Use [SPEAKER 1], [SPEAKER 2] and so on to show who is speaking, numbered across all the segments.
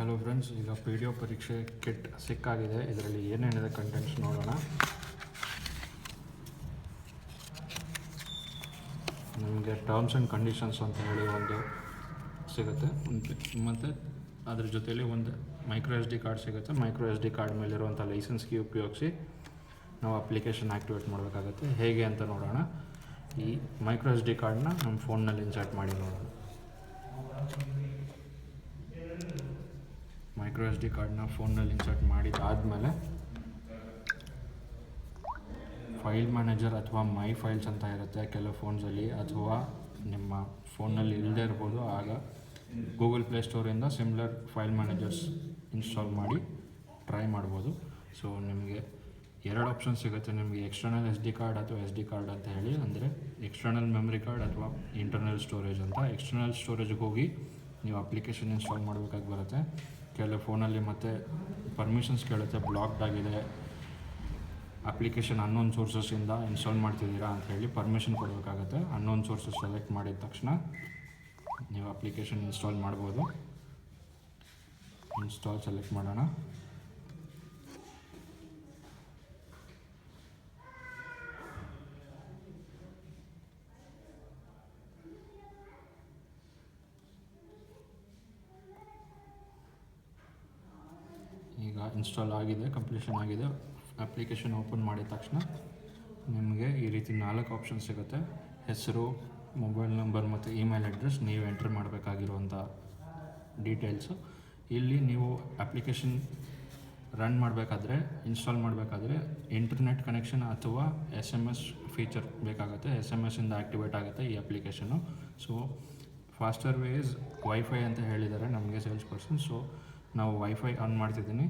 [SPEAKER 1] Hello friends, ಈಗ P D O ಪರೀಕ್ಷೆ kit ಸಿಕ್ಕಾಗಿದೆ. ಇದರಲ್ಲಿ ಏನೇನಿದೆ ಕಂಟೆಂಟ್ಸ್ ನೋಡೋಣ. ನಿಮಗೆ ಟರ್ಮ್ಸ್ ಆ್ಯಂಡ್ ಕಂಡೀಷನ್ಸ್ ಅಂತ ಹೇಳಿ ಒಂದು ಸಿಗುತ್ತೆ, ಮತ್ತು ಅದ್ರ ಜೊತೆಯಲ್ಲಿ ಒಂದು ಮೈಕ್ರೋ ಎಸ್ ಡಿ ಕಾರ್ಡ್ ಸಿಗುತ್ತೆ. ಮೈಕ್ರೋ ಎಸ್ ಡಿ ಕಾರ್ಡ್ ಮೇಲಿರುವಂಥ ಲೈಸೆನ್ಸ್ ಕೀ ಉಪಯೋಗಿಸಿ ನಾವು ಅಪ್ಲಿಕೇಶನ್ ಆ್ಯಕ್ಟಿವೇಟ್ ಮಾಡಬೇಕಾಗತ್ತೆ. ಹೇಗೆ ಅಂತ ನೋಡೋಣ. ಈ ಮೈಕ್ರೋ ಎಸ್ ಡಿ ಕಾರ್ಡ್ನ ನಮ್ಮ ಫೋನ್ನಲ್ಲಿ ಇನ್ಸರ್ಟ್ ಮಾಡಿ ನೋಡೋಣ. ಮೈಕ್ರೋ ಎಸ್ ಡಿ ಕಾರ್ಡ್ನ ಫೋನ್ನಲ್ಲಿ ಇನ್ಸರ್ಟ್ ಮಾಡಿದಾದಮೇಲೆ ಫೈಲ್ ಮ್ಯಾನೇಜರ್ ಅಥವಾ ಮೈ ಫೈಲ್ಸ್ ಅಂತ ಇರುತ್ತೆ ಕೆಲವು ಫೋನ್ಸಲ್ಲಿ, ಅಥವಾ ನಿಮ್ಮ ಫೋನ್ನಲ್ಲಿ ಇಲ್ಲದೇ ಇರ್ಬೋದು. ಆಗ ಗೂಗಲ್ ಪ್ಲೇಸ್ಟೋರಿಂದ ಸಿಮ್ಲರ್ ಫೈಲ್ ಮ್ಯಾನೇಜರ್ಸ್ ಇನ್ಸ್ಟಾಲ್ ಮಾಡಿ ಟ್ರೈ ಮಾಡ್ಬೋದು. ಸೊ ನಿಮಗೆ ಎರಡು ಆಪ್ಷನ್ ಸಿಗುತ್ತೆ. ನಿಮಗೆ ಎಕ್ಸ್ಟರ್ನಲ್ ಎಸ್ ಡಿ ಕಾರ್ಡ್ ಅಥವಾ ಎಸ್ ಡಿ ಕಾರ್ಡ್ ಅಂತ ಹೇಳಿ, ಅಂದರೆ ಎಕ್ಸ್ಟರ್ನಲ್ ಮೆಮ್ರಿ ಕಾರ್ಡ್ ಅಥವಾ ಇಂಟರ್ನಲ್ ಸ್ಟೋರೇಜ್ ಅಂತ. ಎಕ್ಸ್ಟರ್ನಲ್ ಸ್ಟೋರೇಜ್ಗೆ ಹೋಗಿ ನೀವು ಅಪ್ಲಿಕೇಶನ್ ಇನ್ಸ್ಟಾಲ್ ಮಾಡಬೇಕಾಗಿ ಬರುತ್ತೆ. ಕೆಲವು ಫೋನಲ್ಲಿ ಮತ್ತು ಪರ್ಮಿಷನ್ಸ್ ಕೇಳುತ್ತೆ, ಬ್ಲಾಕ್ಡ್ ಆಗಿದೆ, ಅಪ್ಲಿಕೇಶನ್ ಅನ್ನೋನ್ ಸೋರ್ಸಸ್ಸಿಂದ ಇನ್ಸ್ಟಾಲ್ ಮಾಡ್ತಿದ್ದೀರಾ ಅಂತ ಹೇಳಿ ಪರ್ಮಿಷನ್ ಕೊಡಬೇಕಾಗತ್ತೆ. ಅನ್ನೋನ್ ಸೋರ್ಸಸ್ ಸೆಲೆಕ್ಟ್ ಮಾಡಿದ ತಕ್ಷಣ ನೀವು ಅಪ್ಲಿಕೇಶನ್ ಇನ್ಸ್ಟಾಲ್ ಮಾಡ್ಬೋದು. ಇನ್ಸ್ಟಾಲ್ ಸೆಲೆಕ್ಟ್ ಮಾಡೋಣ. ಈಗ ಇನ್ಸ್ಟಾಲ್ ಆಗಿದೆ, ಕಂಪ್ಲೀಷನ್ ಆಗಿದೆ. ಅಪ್ಲಿಕೇಶನ್ ಓಪನ್ ಮಾಡಿದ ತಕ್ಷಣ ನಿಮಗೆ ಈ ರೀತಿ 4 ಆಪ್ಷನ್ ಸಿಗುತ್ತೆ. ಹೆಸರು, ಮೊಬೈಲ್ ನಂಬರ್ ಮತ್ತು ಇಮೇಲ್ ಅಡ್ರೆಸ್, ನೀವು ಎಂಟ್ರ್ ಮಾಡಬೇಕಾಗಿರುವಂಥ ಡೀಟೇಲ್ಸು. ಇಲ್ಲಿ ನೀವು ಅಪ್ಲಿಕೇಶನ್ ರನ್ ಮಾಡಬೇಕಾದ್ರೆ, ಇನ್ಸ್ಟಾಲ್ ಮಾಡಬೇಕಾದ್ರೆ ಇಂಟರ್ನೆಟ್ ಕನೆಕ್ಷನ್ ಅಥವಾ SMS ಫೀಚರ್ ಬೇಕಾಗುತ್ತೆ. SMS ಇಂದ ಆ್ಯಕ್ಟಿವೇಟ್ ಆಗುತ್ತೆ ಈ ಅಪ್ಲಿಕೇಶನ್ನು. ಸೊ ಫಾಸ್ಟರ್ ವೇಸ್ ವೈಫೈ ಅಂತ ಹೇಳಿದ್ದಾರೆ ನಮಗೆ ಸೇಲ್ಸ್ ಪರ್ಸನ್. ಸೊ ನಾವು ವೈಫೈ ಆನ್ ಮಾಡ್ತಿದ್ದೀನಿ.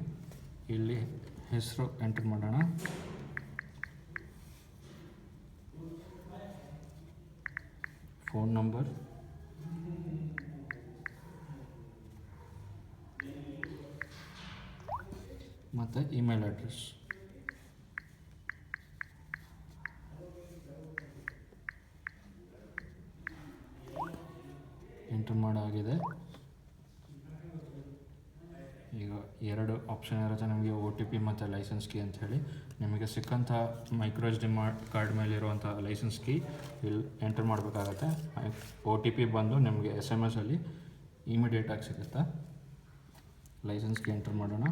[SPEAKER 1] ಇಲ್ಲಿ ಹೆಸರು ಎಂಟರ್ ಮಾಡೋಣ. ಫೋನ್ ನಂಬರ್, ಮತ್ತು ಇಮೇಲ್ ಅಡ್ರೆಸ್. ಎಂಟರ್ ಮಾಡಾಗಿದೆ. ಈಗ 2 ಆಪ್ಷನ್ ಇರುತ್ತೆ ನಮಗೆ, OTP ಮತ್ತು ಲೈಸೆನ್ಸ್ ಕೀ ಅಂತ ಹೇಳಿ. ನಿಮಗೆ ಸಿಕ್ಕಂಥ ಮೈಕ್ರೋ ಎಸ್ ಡಿ ಕಾರ್ಡ್ ಮೇಲಿರುವಂಥ ಲೈಸೆನ್ಸ್ ಕೀ ಇಲ್ಲಿ ಎಂಟರ್ ಮಾಡಬೇಕಾಗತ್ತೆ. OTP ಬಂದು ನಿಮಗೆ SMS ಇಮಿಡಿಯೇಟಾಗಿ ಸಿಗುತ್ತೆ. ಲೈಸೆನ್ಸ್ ಕೀ ಎಂಟರ್ ಮಾಡೋಣ.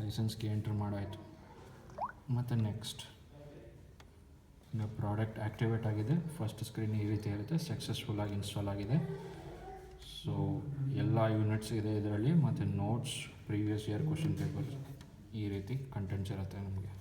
[SPEAKER 1] ಲೈಸೆನ್ಸ್ ಕೀ ಎಂಟ್ರ್ ಮಾಡಾಯಿತು. ಮತ್ತು ನೆಕ್ಸ್ಟ್, ಈಗ ಪ್ರಾಡಕ್ಟ್ ಆ್ಯಕ್ಟಿವೇಟ್ ಆಗಿದೆ. ಫಸ್ಟ್ ಸ್ಕ್ರೀನ್ ಈ ರೀತಿ ಇರುತ್ತೆ, ಸಕ್ಸಸ್ಫುಲ್ಲಾಗಿ ಇನ್ಸ್ಟಾಲ್ ಆಗಿದೆ. ಸೊ ಎಲ್ಲ ಯೂನಿಟ್ಸ್ ಇದೆ ಇದರಲ್ಲಿ, ಮತ್ತು notes, previous year question papers, ಈ ರೀತಿ ಕಂಟೆಂಟ್ಸ್ ಇರುತ್ತೆ ನಮಗೆ.